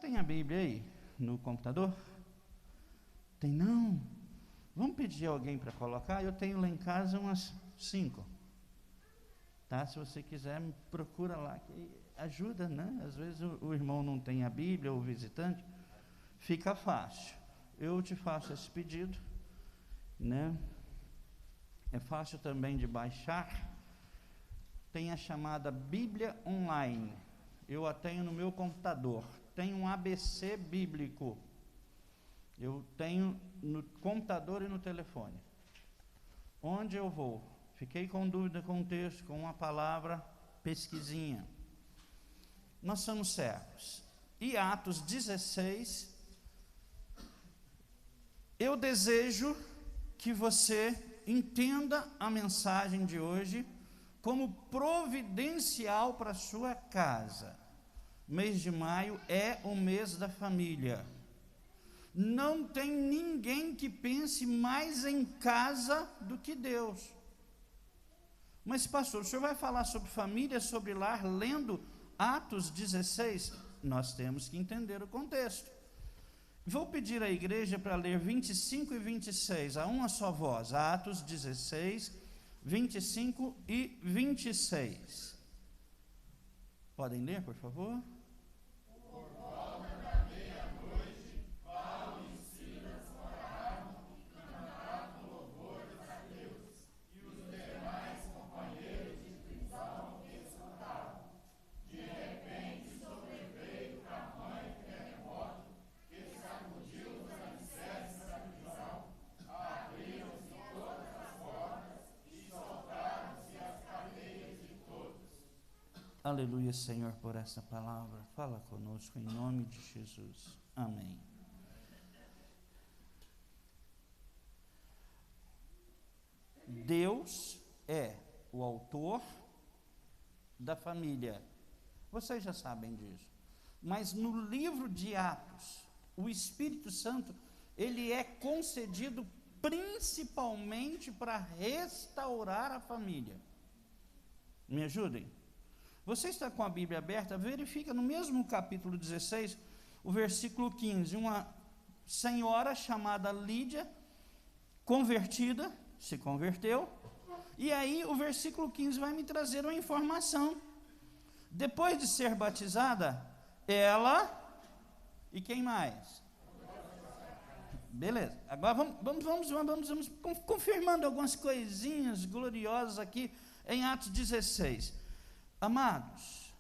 tem a Bíblia aí no computador? Tem não? Vamos pedir alguém para colocar? Eu tenho lá em casa umas 5. Tá? Se você quiser, procura lá, que ajuda, né? Às vezes o irmão não tem a Bíblia, ou o visitante, fica fácil. Eu te faço esse pedido, né? É fácil também de baixar. Tem a chamada Bíblia Online. Eu a tenho no meu computador. Tem um ABC bíblico. Eu tenho no computador e no telefone. Onde eu vou? Fiquei com dúvida com o texto, com uma palavra, pesquisinha. Nós somos servos. E Atos 16, eu desejo que você entenda a mensagem de hoje como providencial para a sua casa. Mês de maio é o mês da família. Não tem ninguém que pense mais em casa do que Deus. Mas, pastor, o senhor vai falar sobre família, sobre lar, lendo Atos 16? Nós temos que entender o contexto. Vou pedir à igreja para ler 25 e 26, a uma só voz. Atos 16, 25 e 26. Podem ler, por favor? Aleluia, Senhor, por essa palavra. Fala conosco em nome de Jesus. Amém. Deus é o autor da família. Vocês já sabem disso. Mas no livro de Atos, o Espírito Santo, ele é concedido principalmente para restaurar a família. Me ajudem? Você está com a Bíblia aberta? Verifica no mesmo capítulo 16, o versículo 15. Uma senhora chamada Lídia, convertida, se converteu. E aí o versículo 15 vai me trazer uma informação. Depois de ser batizada, ela e quem mais? Beleza. Agora vamos confirmando algumas coisinhas gloriosas aqui em Atos 16. Amados,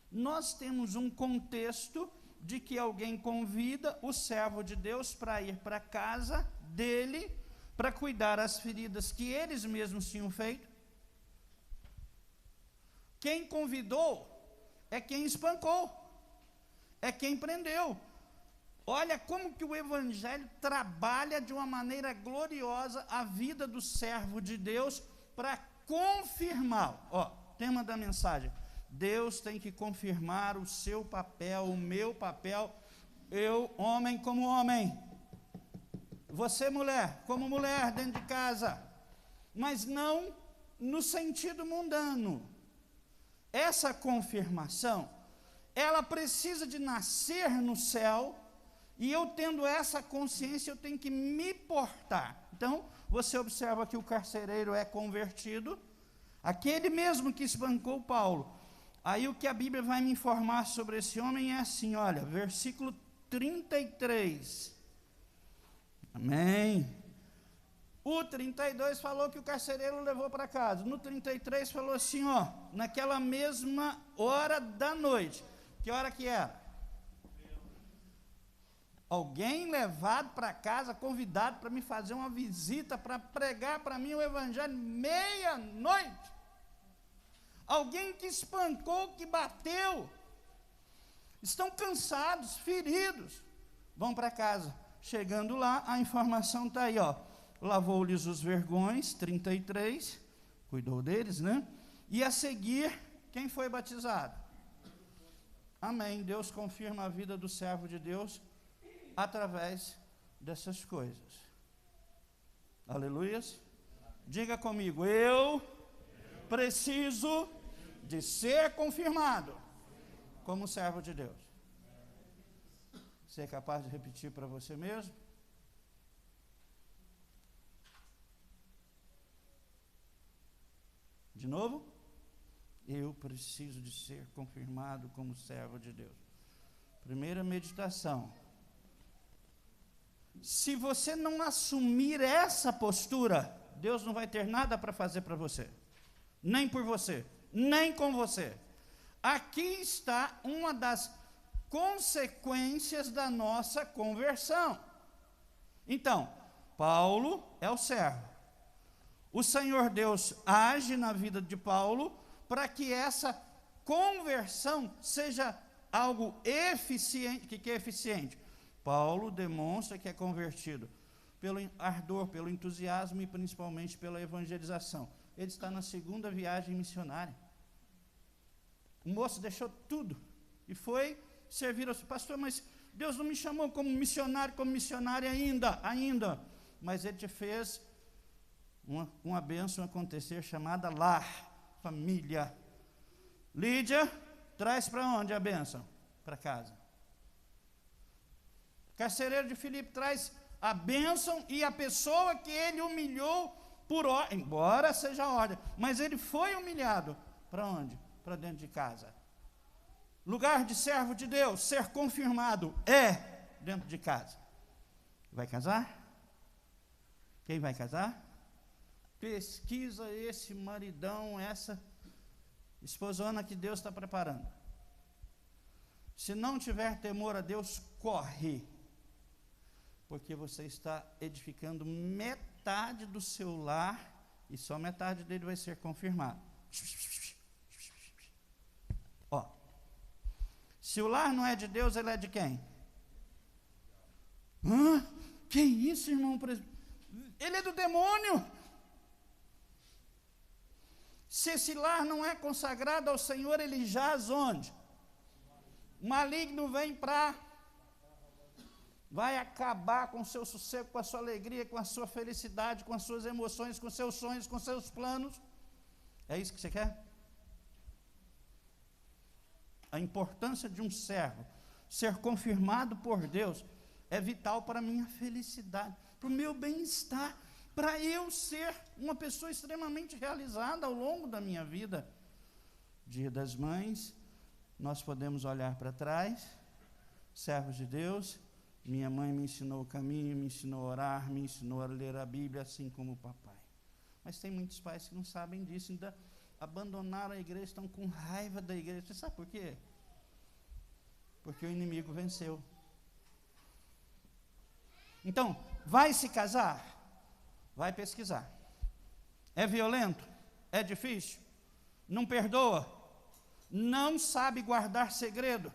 nós temos um contexto de que alguém convida o servo de Deus para ir para a casa dele, para cuidar as feridas que eles mesmos tinham feito. Quem convidou é quem espancou, é quem prendeu. Olha como que o Evangelho trabalha de uma maneira gloriosa a vida do servo de Deus para confirmar. Tema da mensagem: Deus tem que confirmar o seu papel, o meu papel, eu, homem como homem, você, mulher, como mulher dentro de casa, mas não no sentido mundano. Essa confirmação, ela precisa de nascer no céu, e eu tendo essa consciência, eu tenho que me portar. Então, você observa que o carcereiro é convertido, aquele mesmo que espancou Paulo. Aí o que a Bíblia vai me informar sobre esse homem é assim, olha, versículo 33. Amém. O 32 falou que o carcereiro levou para casa. No 33 falou assim, naquela mesma hora da noite. Que hora que era? Alguém levado para casa, convidado para me fazer uma visita, para pregar para mim o Evangelho, meia-noite. Alguém que espancou, que bateu, estão cansados, feridos, vão para casa. Chegando lá, a informação está aí, lavou-lhes os vergões, 33, cuidou deles, né? E a seguir, quem foi batizado? Amém, Deus confirma a vida do servo de Deus através dessas coisas. Aleluias. Diga comigo, eu preciso de ser confirmado como servo de Deus. Você é capaz de repetir para você mesmo? De novo? Eu preciso de ser confirmado como servo de Deus. Primeira meditação. Se você não assumir essa postura, Deus não vai ter nada para fazer para você. Nem por você, nem com você. Aqui está uma das consequências da nossa conversão. Então, Paulo é o servo. O Senhor Deus age na vida de Paulo para que essa conversão seja algo eficiente. O que é eficiente? Paulo demonstra que é convertido pelo ardor, pelo entusiasmo e principalmente pela evangelização. Ele está na segunda viagem missionária. O moço deixou tudo e foi servir ao pastor, mas Deus não me chamou como missionário, como missionária ainda. Mas Ele te fez uma bênção acontecer chamada lar, família. Lídia, traz para onde a bênção? Para casa. Carcereiro de Filipe traz a bênção e a pessoa que ele humilhou por ordem, embora seja ordem, mas ele foi humilhado. Para onde? Para dentro de casa. Lugar de servo de Deus, ser confirmado é dentro de casa. Vai casar? Quem vai casar? Pesquisa esse maridão, essa esposona que Deus está preparando. Se não tiver temor a Deus, corre. Porque você está edificando metade do seu lar e só metade dele vai ser confirmado. Ó, se o lar não é de Deus, ele é de quem? Que isso, irmão? Ele é do demônio. Se esse lar não é consagrado ao Senhor, ele jaz onde? O maligno vem vai acabar com o seu sossego, com a sua alegria, com a sua felicidade, com as suas emoções, com seus sonhos, com seus planos. É isso que você quer? A importância de um servo ser confirmado por Deus é vital para a minha felicidade, para o meu bem-estar, para eu ser uma pessoa extremamente realizada ao longo da minha vida. Dia das Mães, nós podemos olhar para trás, servos de Deus. Minha mãe me ensinou o caminho, me ensinou a orar, me ensinou a ler a Bíblia, assim como o papai. Mas tem muitos pais que não sabem disso, ainda abandonaram a igreja, estão com raiva da igreja. Você sabe por quê? Porque o inimigo venceu. Então, vai se casar? Vai pesquisar. É violento? É difícil? Não perdoa? Não sabe guardar segredo?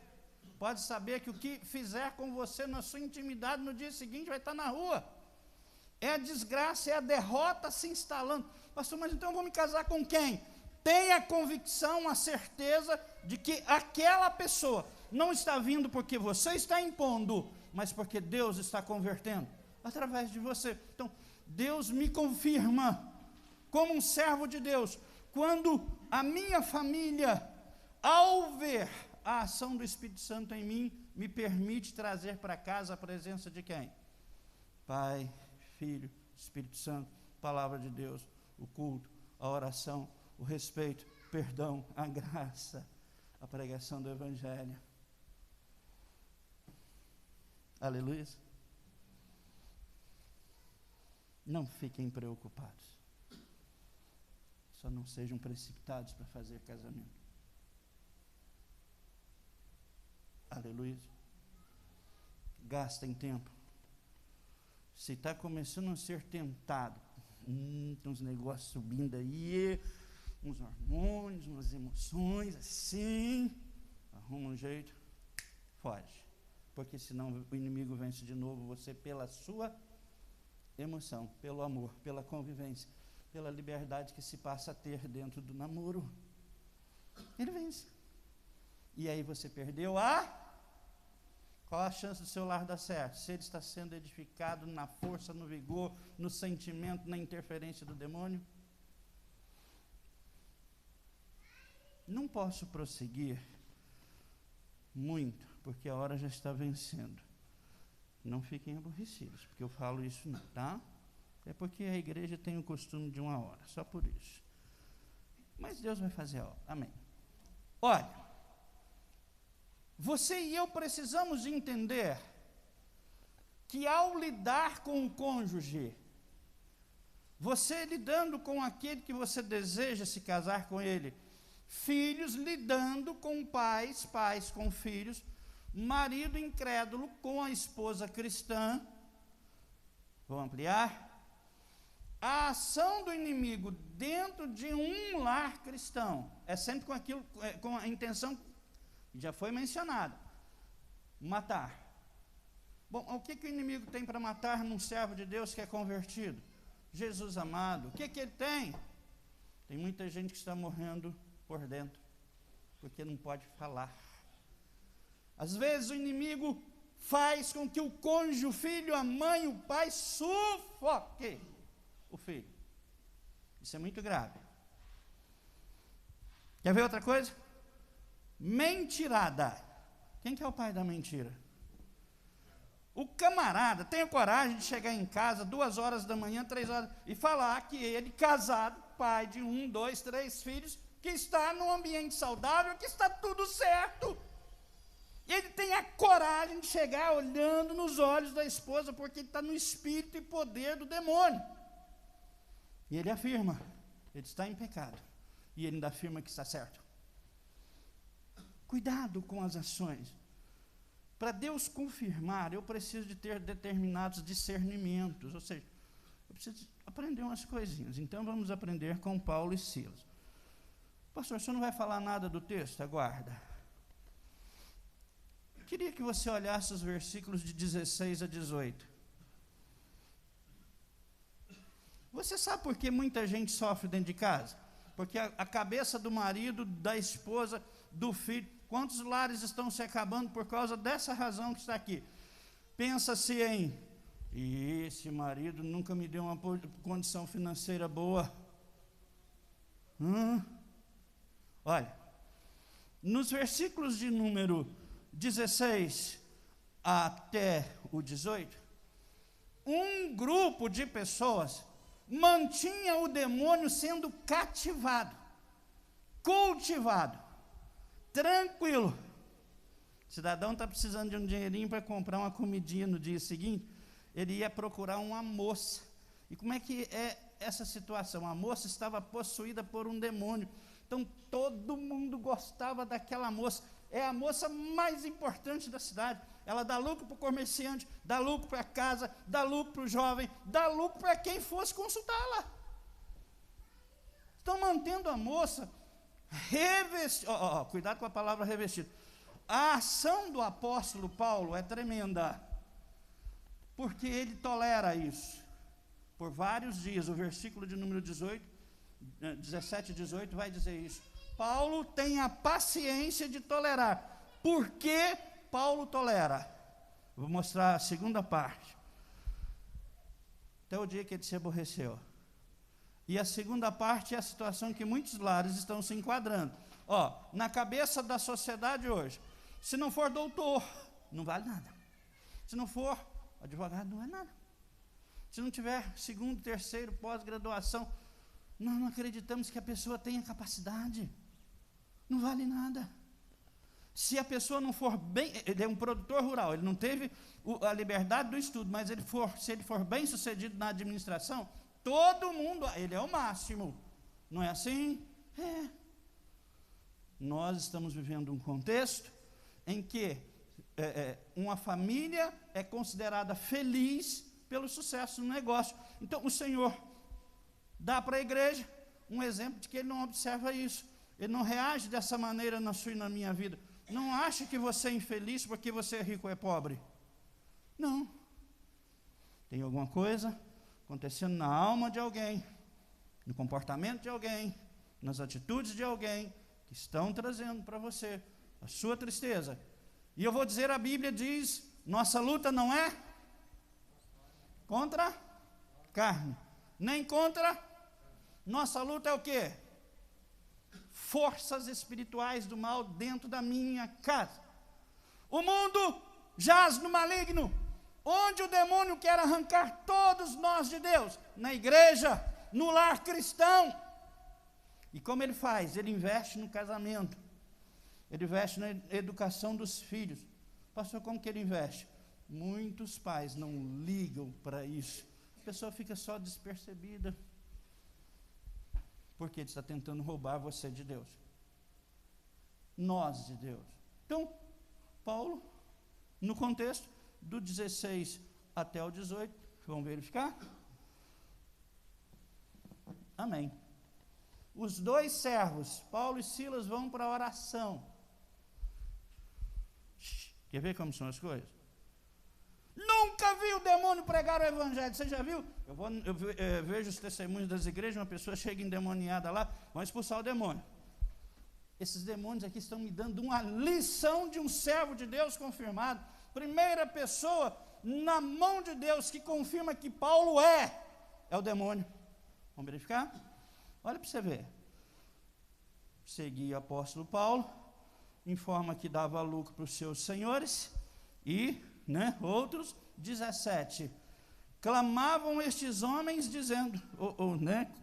Pode saber que o que fizer com você na sua intimidade no dia seguinte vai estar na rua. É a desgraça, é a derrota se instalando. Pastor, mas então eu vou me casar com quem? Tenha a convicção, a certeza de que aquela pessoa não está vindo porque você está impondo, mas porque Deus está convertendo através de você. Então, Deus me confirma como um servo de Deus quando a minha família, ao ver a ação do Espírito Santo em mim, me permite trazer para casa a presença de quem? Pai, Filho, Espírito Santo, Palavra de Deus, o culto, a oração, o respeito, o perdão, a graça, a pregação do Evangelho. Aleluia. Não fiquem preocupados. Só não sejam precipitados para fazer casamento. Aleluia. Gastem tempo. Se está começando a ser tentado, tem uns negócios subindo aí, uns hormônios, umas emoções assim, arruma um jeito, foge. Porque senão o inimigo vence de novo você pela sua emoção, pelo amor, pela convivência, pela liberdade que se passa a ter dentro do namoro. Ele vence. E aí você perdeu Qual a chance do seu lar dar certo? Se ele está sendo edificado na força, no vigor, no sentimento, na interferência do demônio? Não posso prosseguir muito, porque a hora já está vencendo. Não fiquem aborrecidos, porque eu falo isso não, tá? É porque a igreja tem o costume de 1 hora, só por isso. Mas Deus vai fazer a obra, amém. Olha, você e eu precisamos entender que ao lidar com o cônjuge, você lidando com aquele que você deseja se casar com ele, filhos lidando com pais, pais com filhos, marido incrédulo com a esposa cristã, vou ampliar, a ação do inimigo dentro de um lar cristão é sempre com aquilo, com a intenção que já foi mencionada, matar. Bom, o que o inimigo tem para matar num servo de Deus que é convertido? Jesus amado, o que ele tem? Tem muita gente que está morrendo por dentro, porque não pode falar. Às vezes o inimigo faz com que o cônjuge, o filho, a mãe, o pai sufoque o filho. Isso é muito grave. Quer ver outra coisa? Mentirada. Quem que é o pai da mentira? O camarada tem a coragem de chegar em casa 2 horas da manhã, 3 horas, e falar que ele, casado, pai de 1, 2, 3 filhos, que está num ambiente saudável, que está tudo certo. Ele tem a coragem de chegar olhando nos olhos da esposa, porque ele está no espírito e poder do demônio. E ele afirma, ele está em pecado. E ele ainda afirma que está certo. Cuidado com as ações. Para Deus confirmar, eu preciso de ter determinados discernimentos, ou seja, eu preciso aprender umas coisinhas. Então vamos aprender com Paulo e Silas. Pastor, o senhor não vai falar nada do texto? Aguarda. Queria que você olhasse os versículos de 16 a 18. Você sabe por que muita gente sofre dentro de casa? Porque a cabeça do marido, da esposa, do filho, quantos lares estão se acabando por causa dessa razão que está aqui? Pensa-se em, esse marido nunca me deu uma condição financeira boa. Olha, nos versículos de número 16 até o 18, um grupo de pessoas mantinha o demônio sendo cativado, cultivado, tranquilo. O cidadão está precisando de um dinheirinho para comprar uma comidinha no dia seguinte, ele ia procurar uma moça. E como é que é essa situação? A moça estava possuída por um demônio. Então todo mundo gostava daquela moça. É a moça mais importante da cidade. Ela dá lucro para o comerciante, dá lucro para a casa, dá lucro para o jovem, dá lucro para quem fosse consultá-la. Estão mantendo a moça revestida. Cuidado com a palavra revestida. A ação do apóstolo Paulo é tremenda, porque ele tolera isso por vários dias. O versículo de número 17 e 18 vai dizer isso. Paulo tem a paciência de tolerar. Por que Paulo tolera? Vou mostrar a segunda parte. Até o dia que ele se aborreceu. E a segunda parte é a situação que muitos lares estão se enquadrando. Na cabeça da sociedade hoje, se não for doutor, não vale nada. Se não for advogado, não vale nada. Se não tiver 2º, 3º, pós-graduação, nós não acreditamos que a pessoa tenha capacidade. Não vale nada. Se a pessoa não for bem, ele é um produtor rural, ele não teve a liberdade do estudo, mas se ele for bem sucedido na administração, todo mundo, ele é o máximo. Não é assim? Nós estamos vivendo um contexto em que uma família é considerada feliz pelo sucesso no negócio. Então o Senhor dá para a igreja um exemplo de que ele não observa isso. Ele não reage dessa maneira na sua e na minha vida. Não acha que você é infeliz porque você é rico ou é pobre. Não. Tem alguma coisa acontecendo na alma de alguém, no comportamento de alguém, nas atitudes de alguém, que estão trazendo para você a sua tristeza. E eu vou dizer, a Bíblia diz, nossa luta não é contra carne, nem contra. Nossa luta é o quê? Forças espirituais do mal dentro da minha casa. O mundo jaz no maligno. Onde o demônio quer arrancar todos nós de Deus? Na igreja, no lar cristão. E como ele faz? Ele investe no casamento. Ele investe na educação dos filhos. Pastor, como que ele investe? Muitos pais não ligam para isso. A pessoa fica só despercebida. Porque ele está tentando roubar você de Deus. Nós de Deus. Então, Paulo, no contexto do 16 até o 18, vamos verificar? Amém. Os dois servos, Paulo e Silas, vão para a oração. Quer ver como são as coisas? Nunca vi o demônio pregar o evangelho. Você já viu? Eu vejo os testemunhos das igrejas, uma pessoa chega endemoniada lá, vão expulsar o demônio. Esses demônios aqui estão me dando uma lição de um servo de Deus confirmado. Primeira pessoa na mão de Deus que confirma que Paulo é o demônio. Vamos verificar? Olha para você ver. Seguia o apóstolo Paulo, informa que dava lucro para os seus senhores e, outros, 17. Clamavam estes homens dizendo,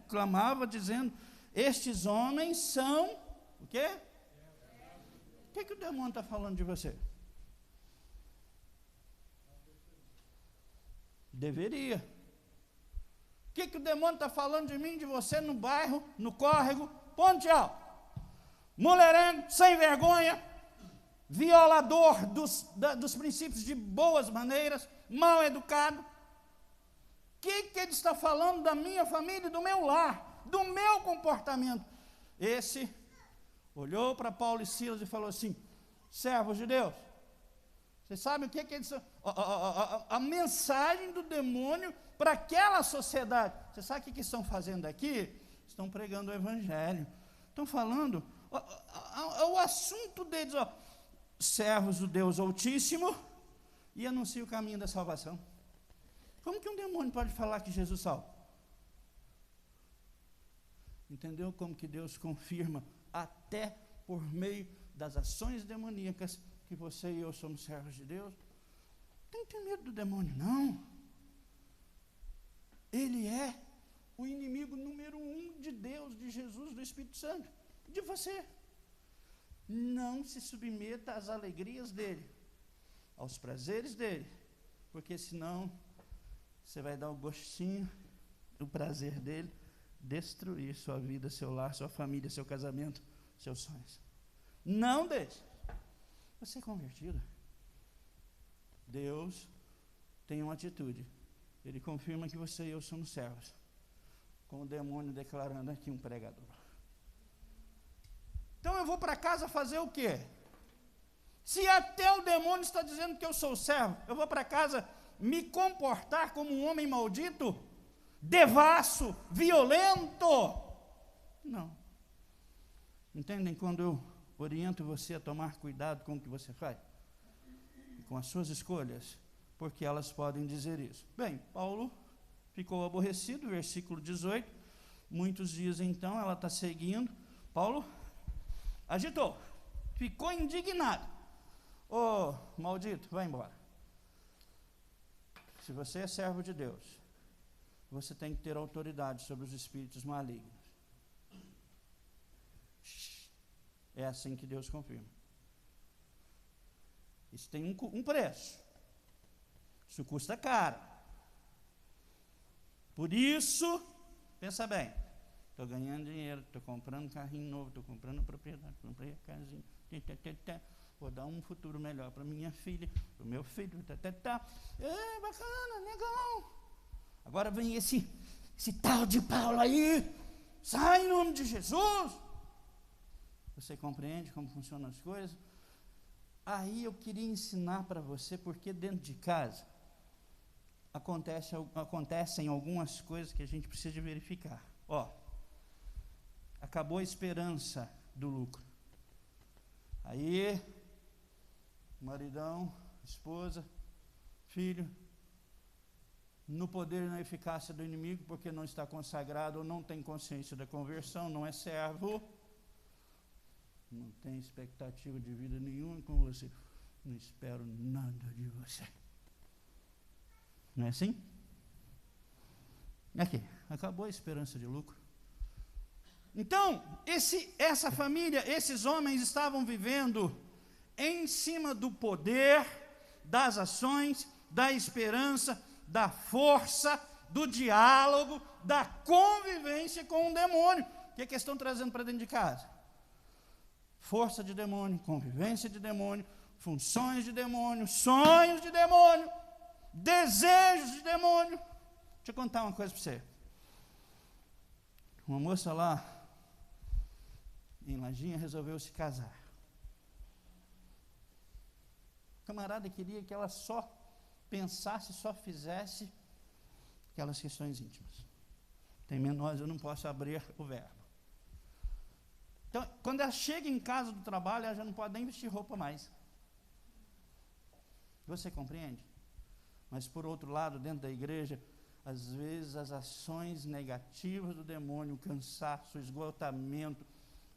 clamava dizendo, estes homens são, o quê? O que o demônio está falando de você? Deveria. O que o demônio está falando de mim, de você, no bairro, no córrego, Ponte Alto? Mulherengo, sem vergonha, violador dos princípios de boas maneiras, mal educado. O que ele está falando da minha família, do meu lar, do meu comportamento? Esse olhou para Paulo e Silas e falou assim, servos de Deus, vocês sabem o que eles são? A mensagem do demônio para aquela sociedade. Você sabe o que estão fazendo aqui? Estão pregando o evangelho. Estão falando, o assunto deles, servos do Deus Altíssimo, e anuncia o caminho da salvação. Como que um demônio pode falar que Jesus salva? Entendeu como que Deus confirma, até por meio das ações demoníacas, que você e eu somos servos de Deus? Não tem medo do demônio, não. Ele é o inimigo número 1 de Deus, de Jesus, do Espírito Santo, de você. Não se submeta às alegrias dele, aos prazeres dele, porque senão você vai dar o gostinho do prazer dele, destruir sua vida, seu lar, sua família, seu casamento, seus sonhos. Não deixe. Você é convertido. Deus tem uma atitude. Ele confirma que você e eu somos servos, com o demônio declarando aqui um pregador. Então eu vou para casa fazer o quê? Se até o demônio está dizendo que eu sou servo, eu vou para casa me comportar como um homem maldito, devasso, violento? Não. Entendem quando eu oriento você a tomar cuidado com o que você faz? Com as suas escolhas, porque elas podem dizer isso. Bem, Paulo ficou aborrecido, versículo 18, muitos dias então, ela está seguindo, Paulo agitou, ficou indignado. Ô, maldito, vai embora. Se você é servo de Deus, você tem que ter autoridade sobre os espíritos malignos. É assim que Deus confirma. Isso tem um preço. Isso custa caro. Por isso, pensa bem, estou ganhando dinheiro, estou comprando um carrinho novo, estou comprando propriedade, comprei a casinha, vou dar um futuro melhor para minha filha, para o meu filho, é bacana, legal. Agora vem esse tal de Paulo aí, sai em nome de Jesus. Você compreende como funcionam as coisas? Aí eu queria ensinar para você, porque dentro de casa acontecem algumas coisas que a gente precisa verificar. Acabou a esperança do lucro. Aí, maridão, esposa, filho, no poder e na eficácia do inimigo, porque não está consagrado ou não tem consciência da conversão, não é servo, não tem expectativa de vida nenhuma com você, não espero nada de você. Não é assim? Aqui, acabou a esperança de lucro. Então, essa família, esses homens estavam vivendo em cima do poder, das ações, da esperança, da força, do diálogo, da convivência com o demônio. O que estão trazendo para dentro de casa? Força de demônio, convivência de demônio, funções de demônio, sonhos de demônio, desejos de demônio. Deixa eu contar uma coisa para você. Uma moça lá em Lajinha resolveu se casar. O camarada queria que ela só pensasse, só fizesse aquelas questões íntimas. Tem menores, eu não posso abrir o verbo. Então, quando ela chega em casa do trabalho, ela já não pode nem vestir roupa mais. Você compreende? Mas, por outro lado, dentro da igreja, às vezes as ações negativas do demônio, o cansaço, o esgotamento,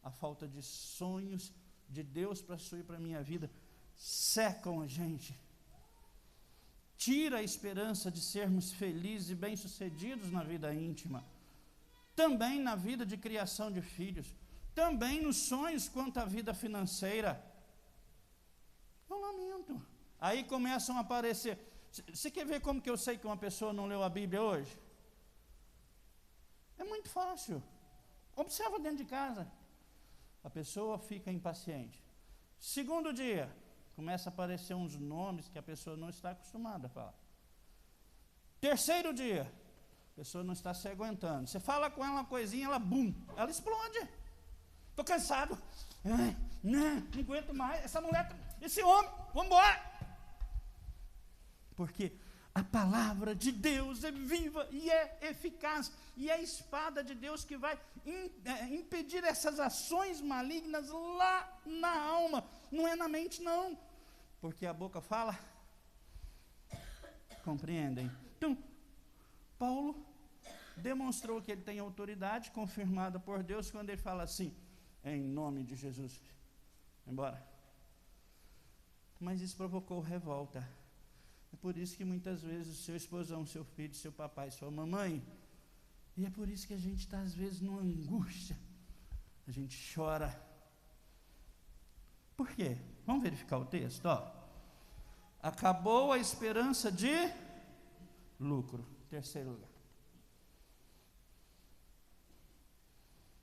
a falta de sonhos de Deus para a sua e para a minha vida, secam a gente. Tira a esperança de sermos felizes e bem-sucedidos na vida íntima. Também na vida de criação de filhos. Também nos sonhos quanto à vida financeira. Eu lamento. Aí começam a aparecer. Você quer ver como que eu sei que uma pessoa não leu a Bíblia hoje? É muito fácil. Observa dentro de casa. A pessoa fica impaciente. Segundo dia, começa a aparecer uns nomes que a pessoa não está acostumada a falar. Terceiro dia, a pessoa não está se aguentando. Você fala com ela uma coisinha, ela bum, ela explode. Estou cansado. Não aguento mais. Essa mulher, esse homem, vamos embora. Porque a palavra de Deus é viva e é eficaz. E é a espada de Deus que vai impedir essas ações malignas lá na alma. Não é na mente, não. Porque a boca fala. Compreendem? Então, Paulo demonstrou que ele tem autoridade confirmada por Deus quando ele fala assim, em nome de Jesus. Embora. Mas isso provocou revolta. É por isso que muitas vezes o seu esposão, seu filho, seu papai, sua mamãe, e é por isso que a gente está às vezes numa angústia, a gente chora. Por quê? Vamos verificar o texto, ó. Acabou a esperança de lucro. Terceiro lugar.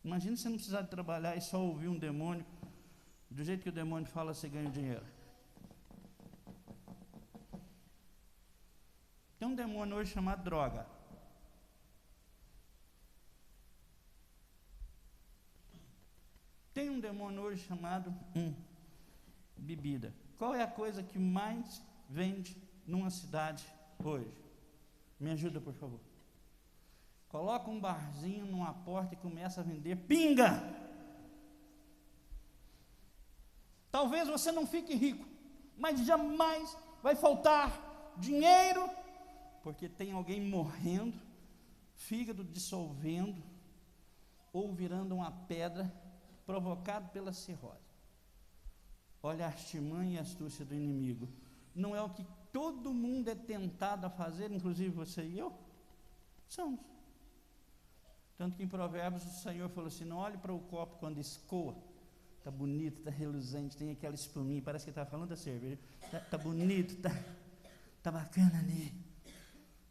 Imagina você não precisar de trabalhar e só ouvir um demônio, do jeito que o demônio fala, você ganha dinheiro. Tem um demônio hoje chamado droga. Tem um demônio hoje chamado bebida. Qual é a coisa que mais vende numa cidade hoje? Me ajuda, por favor. Coloca um barzinho numa porta e começa a vender pinga. Talvez você não fique rico, mas jamais vai faltar dinheiro, porque tem alguém morrendo, fígado dissolvendo, ou virando uma pedra, provocado pela cirrose. Olha a artimanha e a astúcia do inimigo. Não é o que todo mundo é tentado a fazer, inclusive você e eu? Somos. Tanto que em Provérbios o Senhor falou assim, não olhe para o copo quando escoa. Está bonito, está reluzente, tem aquela espuminha, parece que está falando da cerveja. Está bonito, está bacana ali.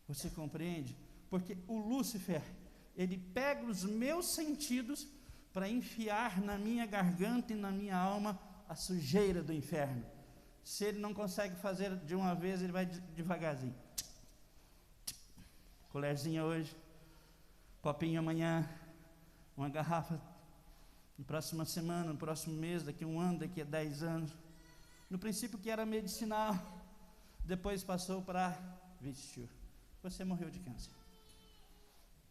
Você compreende? Porque o Lúcifer, ele pega os meus sentidos para enfiar na minha garganta e na minha alma a sujeira do inferno. Se ele não consegue fazer de uma vez, ele vai devagarzinho. Colherzinha hoje, copinho amanhã, uma garrafa na próxima semana, no próximo mês, daqui a um ano, daqui a 10 anos. No princípio que era medicinal, depois passou para vício. Você morreu de câncer.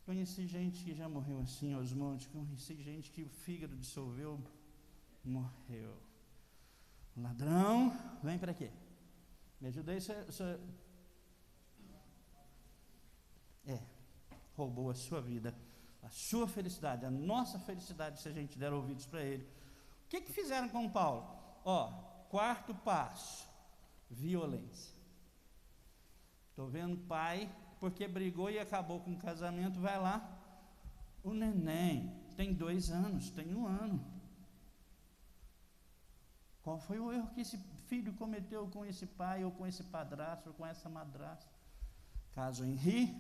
Conheci gente que já morreu assim aos montes, conheci gente que o fígado dissolveu, morreu. Ladrão, vem para quê? Me ajuda aí, roubou a sua vida, a sua felicidade, a nossa felicidade, se a gente der ouvidos para ele. O que fizeram com Paulo? Quarto passo, violência. Estou vendo pai, porque brigou e acabou com o casamento, vai lá. O neném tem 2 anos, tem 1 ano. Qual foi o erro que esse filho cometeu com esse pai, ou com esse padrasto, ou com essa madrasta? Caso Henri.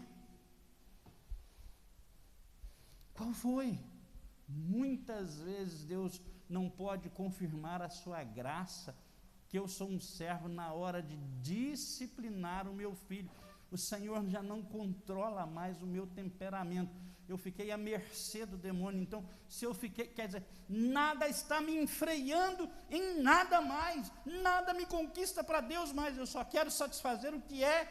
Qual foi? Muitas vezes Deus não pode confirmar a sua graça, que eu sou um servo na hora de disciplinar o meu filho. O Senhor já não controla mais o meu temperamento. Eu fiquei à mercê do demônio. Então, se eu fiquei, quer dizer, nada está me enfreando em nada mais. Nada me conquista para Deus mais. Eu só quero satisfazer o que é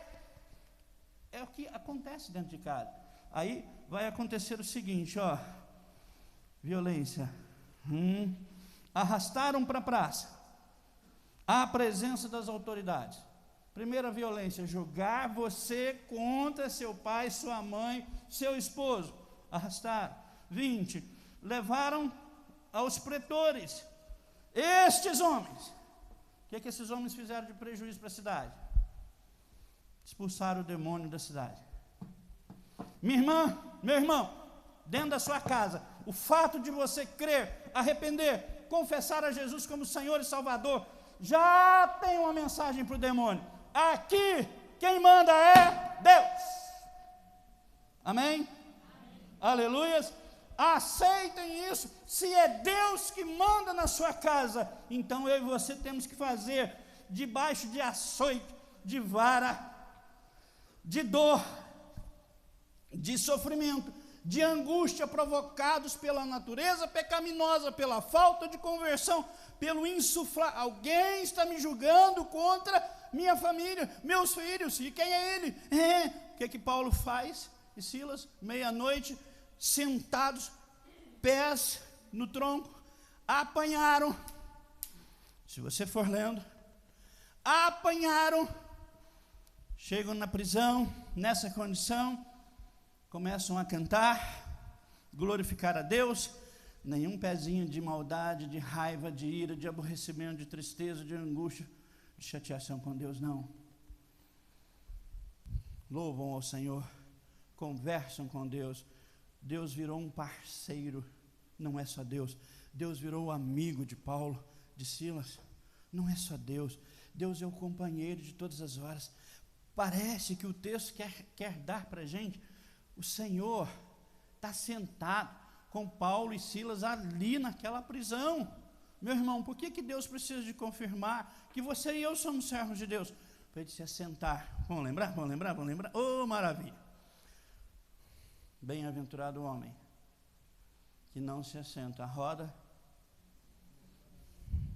o que acontece dentro de casa. Aí vai acontecer o seguinte, ó. Violência. Arrastaram para a praça. À presença das autoridades. Primeira violência, julgar você contra seu pai, sua mãe, seu esposo. Arrastaram. 20, levaram aos pretores. Estes homens. O que esses homens fizeram de prejuízo para a cidade? Expulsaram o demônio da cidade. Minha irmã, meu irmão, dentro da sua casa, o fato de você crer, arrepender, confessar a Jesus como Senhor e Salvador, já tem uma mensagem para o demônio. Aqui, quem manda é Deus. Amém? Aleluias. Aceitem isso. Se é Deus que manda na sua casa, então eu e você temos que fazer debaixo de açoite, de vara, de dor, de sofrimento, de angústia provocados pela natureza pecaminosa, pela falta de conversão, pelo insuflar. Alguém está me julgando contra minha família, meus filhos. E quem é ele? O que Paulo faz? E Silas, meia-noite, sentados, pés no tronco, apanharam. Se você for lendo, apanharam, chegam na prisão, nessa condição, começam a cantar, glorificar a Deus. Nenhum pezinho de maldade, de raiva, de ira, de aborrecimento, de tristeza, de angústia, de chateação com Deus, não. Louvam ao Senhor, conversam com Deus. Deus virou um parceiro, não é só Deus. Deus virou o amigo de Paulo, de Silas. Não é só Deus. Deus é o companheiro de todas as horas. Parece que o texto quer dar para a gente. O Senhor está sentado com Paulo e Silas ali naquela prisão. Meu irmão, por que Deus precisa de confirmar que você e eu somos servos de Deus? Para ele se assentar. Vamos lembrar? Oh, maravilha. Bem-aventurado o homem que não se assenta à roda,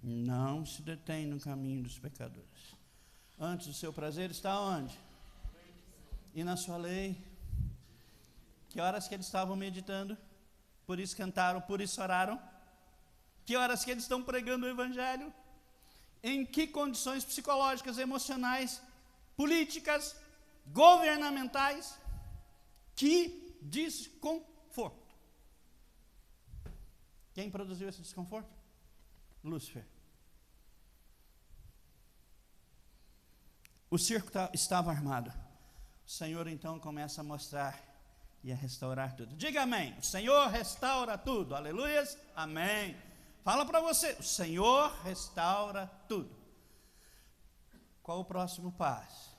não se detém no caminho dos pecadores. Antes o seu prazer está onde? E na sua lei. Que horas que eles estavam meditando? Por isso cantaram, por isso oraram. Que horas que eles estão pregando o Evangelho? Em que condições psicológicas, emocionais, políticas, governamentais? Que desconforto. Quem produziu esse desconforto? Lúcifer. O circo estava armado. O Senhor então começa a mostrar e a restaurar tudo. Diga amém. O Senhor restaura tudo. Aleluias. Amém. Fala para você. O Senhor restaura tudo. Qual o próximo passo?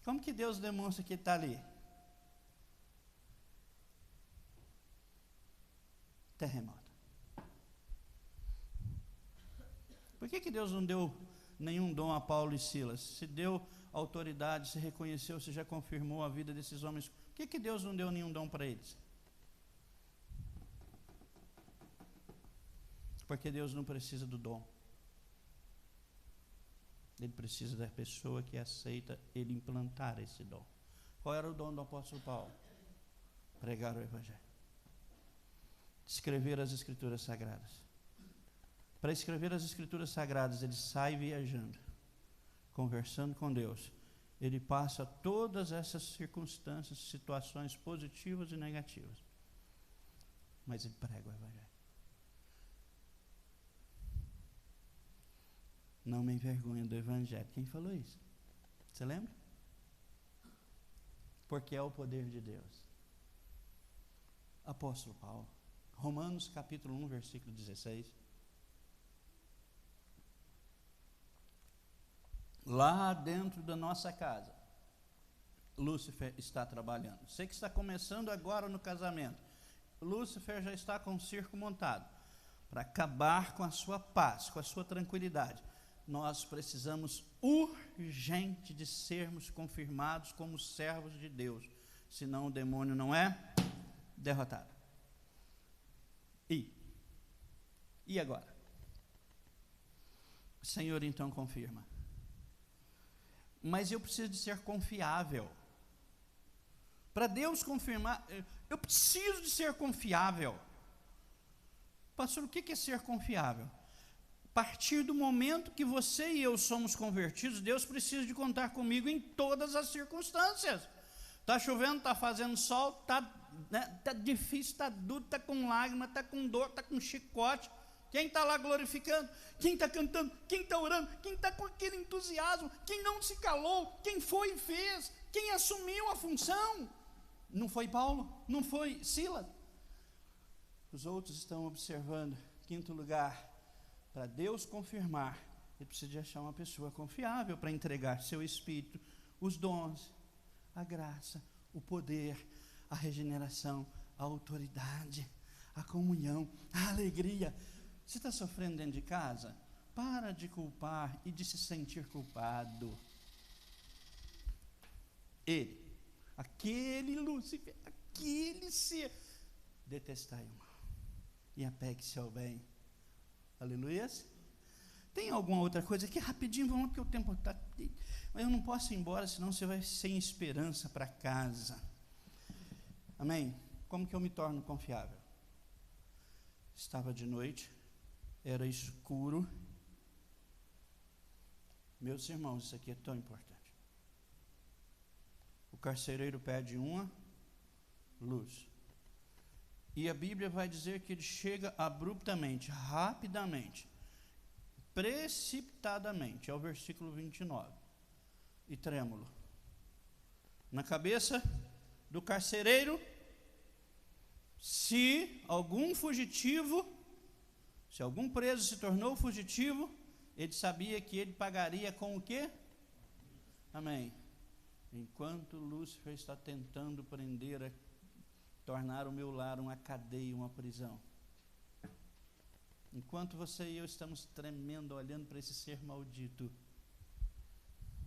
Como que Deus demonstra que está ali? Terremoto. Por que Deus não deu nenhum dom a Paulo e Silas? Se deu autoridade, se reconheceu, se já confirmou a vida desses homens, por que Deus não deu nenhum dom para eles? Porque Deus não precisa do dom. Ele precisa da pessoa que aceita ele implantar esse dom. Qual era o dom do apóstolo Paulo? Pregar o Evangelho. Escrever as Escrituras Sagradas. Para escrever as Escrituras Sagradas, ele sai viajando, conversando com Deus. Ele passa todas essas circunstâncias, situações positivas e negativas. Mas ele prega o Evangelho. Não me envergonho do Evangelho. Quem falou isso? Você lembra? porque é o poder de Deus. Apóstolo Paulo, Romanos capítulo 1, versículo 16. Lá dentro da nossa casa, Lúcifer está trabalhando. Você que está começando agora no casamento, Lúcifer já está com o circo montado para acabar com a sua paz, com a sua tranquilidade. Nós precisamos urgente de sermos confirmados como servos de Deus, senão o demônio não é derrotado. E agora? O Senhor então confirma. Mas eu preciso de ser confiável. Para Deus confirmar, eu preciso de ser confiável. Pastor, o que é ser confiável? A partir do momento que você e eu somos convertidos, Deus precisa de contar comigo em todas as circunstâncias. Está chovendo, está fazendo sol, está difícil, está duro, está com lágrima, está com dor, está com chicote. Quem está lá glorificando? Quem está cantando? Quem está orando? Quem está com aquele entusiasmo? Quem não se calou? Quem foi e fez? Quem assumiu a função? Não foi Paulo? Não foi Silas? Os outros estão observando. Quinto lugar, para Deus confirmar, ele precisa de achar uma pessoa confiável para entregar seu espírito, os dons, a graça, o poder, a regeneração, a autoridade, a comunhão, a alegria. Você está sofrendo dentro de casa? Para de culpar e de se sentir culpado. Ele, aquele Lúcifer, aquele ser, detestai o mal e apegue-se ao bem. Aleluias. Tem alguma outra coisa aqui? Rapidinho, vamos lá, porque o tempo está... Mas eu não posso ir embora, senão você vai sem esperança para casa. Amém? Como que eu me torno confiável? Estava de noite, era escuro. Meus irmãos, isso aqui é tão importante. O carcereiro pede uma luz. E a Bíblia vai dizer que ele chega abruptamente, rapidamente, precipitadamente, é o versículo 29. E trêmulo. Na cabeça do carcereiro, se algum fugitivo, se algum preso se tornou fugitivo, ele sabia que ele pagaria com o quê? Amém. Enquanto Lúcifer está tentando tornar o meu lar uma cadeia, uma prisão. Enquanto você e eu estamos tremendo, olhando para esse ser maldito,